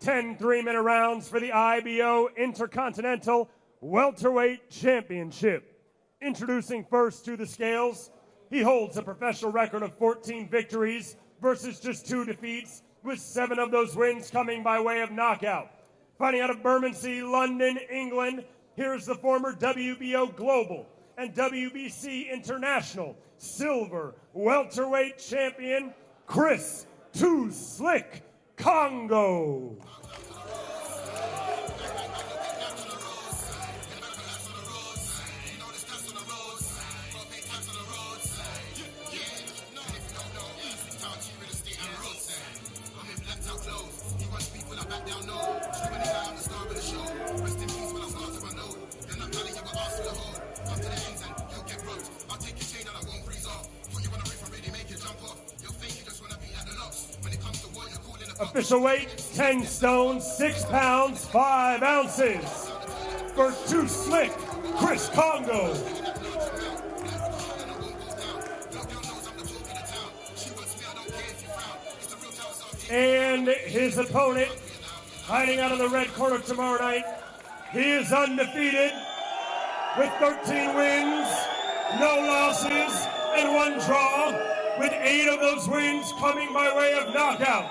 10 3-minute rounds for the IBO Intercontinental Welterweight Championship. Introducing first to the scales, he holds a professional record of 14 victories versus just 2 defeats, with 7 of those wins coming by way of knockout. Fighting out of Bermondsey, London, England, here's the former WBO Global and WBC International Silver Welterweight Champion, Chris "Too Slick" Kongo. Official weight, 10 stone, 6 pounds, 5 ounces. For "Too Slick" Chris Kongo. And his opponent, hiding out of the red corner tomorrow night, he is undefeated with 13 wins, no losses, and 1 draw, with 8 of those wins coming by way of knockout.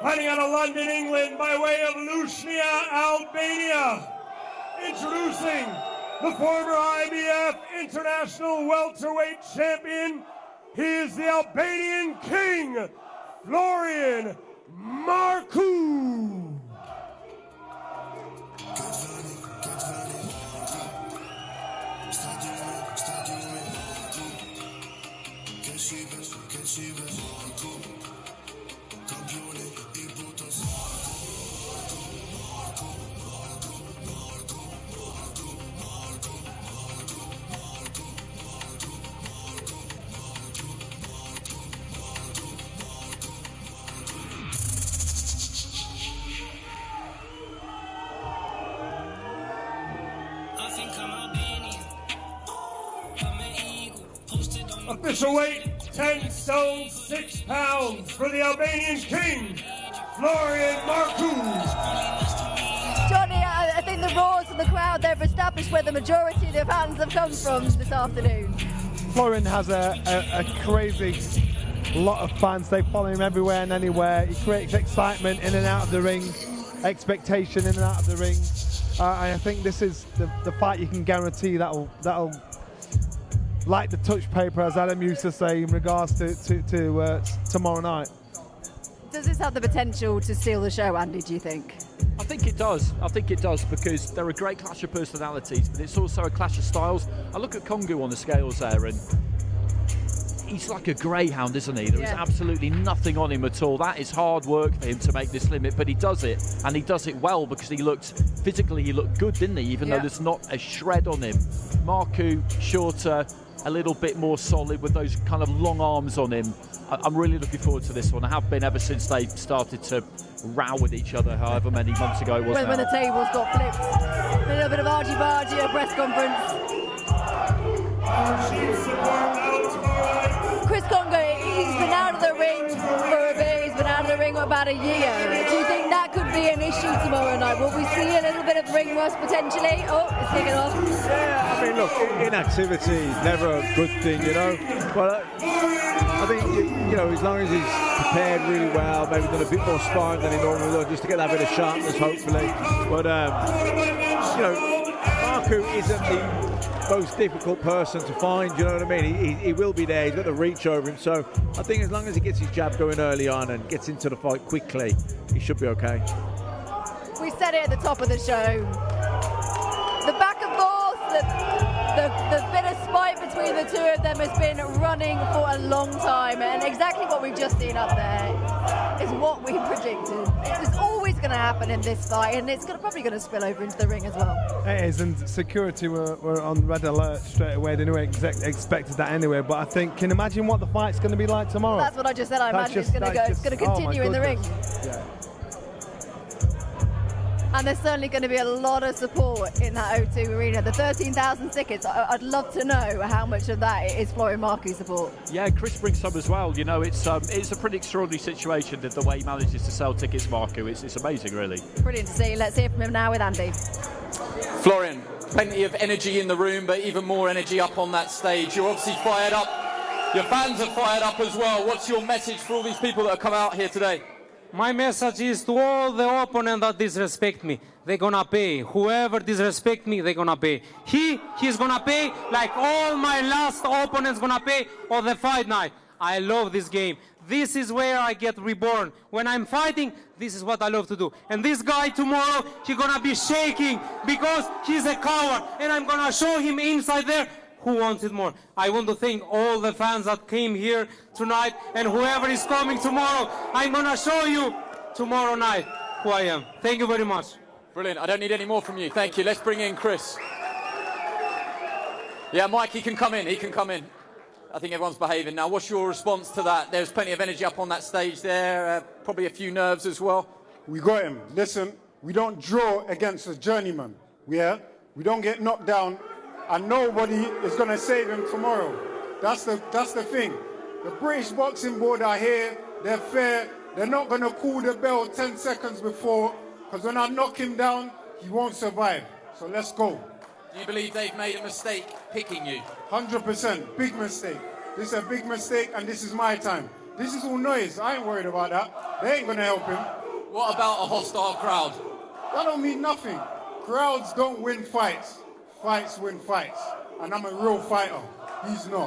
Fighting out of London, England, by way of Lushnja, Albania. Introducing the former IBF International Welterweight Champion, he is the Albanian King, Florian Marku. Official weight, 10 stone, 6 pounds for the Albanian King, Florian Marku. Johnny, I think the roars of the crowd, they've established where the majority of the fans have come from this afternoon. Florian has a crazy lot of fans. They follow him everywhere and anywhere. He creates excitement in and out of the ring, expectation in and out of the ring. I think this is the fight you can guarantee that'll like the touch paper, as Adam used to say, in regards to tomorrow night. Does this have the potential to steal the show, Andy, do you think? I think it does. I think it does, because they're a great clash of personalities, but it's also a clash of styles. I look at Kongo on the scales there, and he's like a greyhound, isn't he? There is absolutely nothing on him at all. That is hard work for him to make this limit, but he does it, and he does it well, because he looked good, didn't he? Even though there's not a shred on him. Marku, shorter, a little bit more solid with those kind of long arms on him. I'm really looking forward to this one. I have been ever since they started to row with each other, however many months ago it was. When the tables got flipped. A little bit of argy-bargy at a press conference. Chris Kongo, he's been out of the ring for a bit. He's been out of the ring for about a year. Do you think that could be an issue tomorrow night? Will we see a little bit of ring rust potentially? Oh, it's kicking off. Yeah, I mean, look, inactivity is never a good thing, you know. But I think, you know, as long as he's prepared really well, maybe done a bit more sparring than he normally does, just to get that bit of sharpness, hopefully. But, you know, Marku isn't the most difficult person to find, you know what I mean? He will be there, he's got the reach over him, so I think as long as he gets his jab going early on and gets into the fight quickly, he should be okay. We said it at the top of the show. The back and forth, the bit of spite between the two of them has been running for a long time, and exactly what we've just seen up there is what we predicted. It's always going to happen in this fight, and it's probably going to spill over into the ring as well. It is, and security were on red alert straight away. They knew expected that anyway, but I think, can you imagine what the fight's going to be like tomorrow? That's what I just said. I imagine it's going to continue in the ring. Yeah. And there's certainly going to be a lot of support in that O2 Arena. The 13,000 tickets, I'd love to know how much of that is Florian Marku support. Yeah, Chris brings some as well. You know, it's a pretty extraordinary situation that the way he manages to sell tickets, Marku. It's amazing, really. Brilliant to see. Let's hear from him now with Andy. Florian, plenty of energy in the room, but even more energy up on that stage. You're obviously fired up. Your fans are fired up as well. What's your message for all these people that have come out here today? My message is to all the opponents that disrespect me, they're gonna pay. Whoever disrespect me, they're gonna pay. He's gonna pay like all my last opponents gonna pay on the fight night. I love this game. This is where I get reborn. When I'm fighting, this is what I love to do. And this guy tomorrow, he's gonna be shaking because he's a coward. And I'm gonna show him inside there who wants it more. I want to thank all the fans that came here tonight, and whoever is coming tomorrow, I'm gonna show you tomorrow night who I am. Thank you very much. Brilliant. I don't need any more from you. Thank you. Let's bring in Chris. Yeah, Mike, he can come in. He can come in. I think everyone's behaving now. What's your response to that? There's plenty of energy up on that stage there. Probably a few nerves as well. We got him. Listen, we don't draw against a journeyman. Yeah? We don't get knocked down, and nobody is going to save him tomorrow. That's the thing. The British Boxing Board are here. They're fair. They're not going to call the bell 10 seconds before, because when I knock him down, he won't survive. So let's go. Do you believe they've made a mistake picking you? 100%. Big mistake. This is a big mistake, and this is my time. This is all noise. I ain't worried about that. They ain't going to help him. What about a hostile crowd? That don't mean nothing. Crowds don't win fights. Fights win fights. And I'm a real fighter. He's not.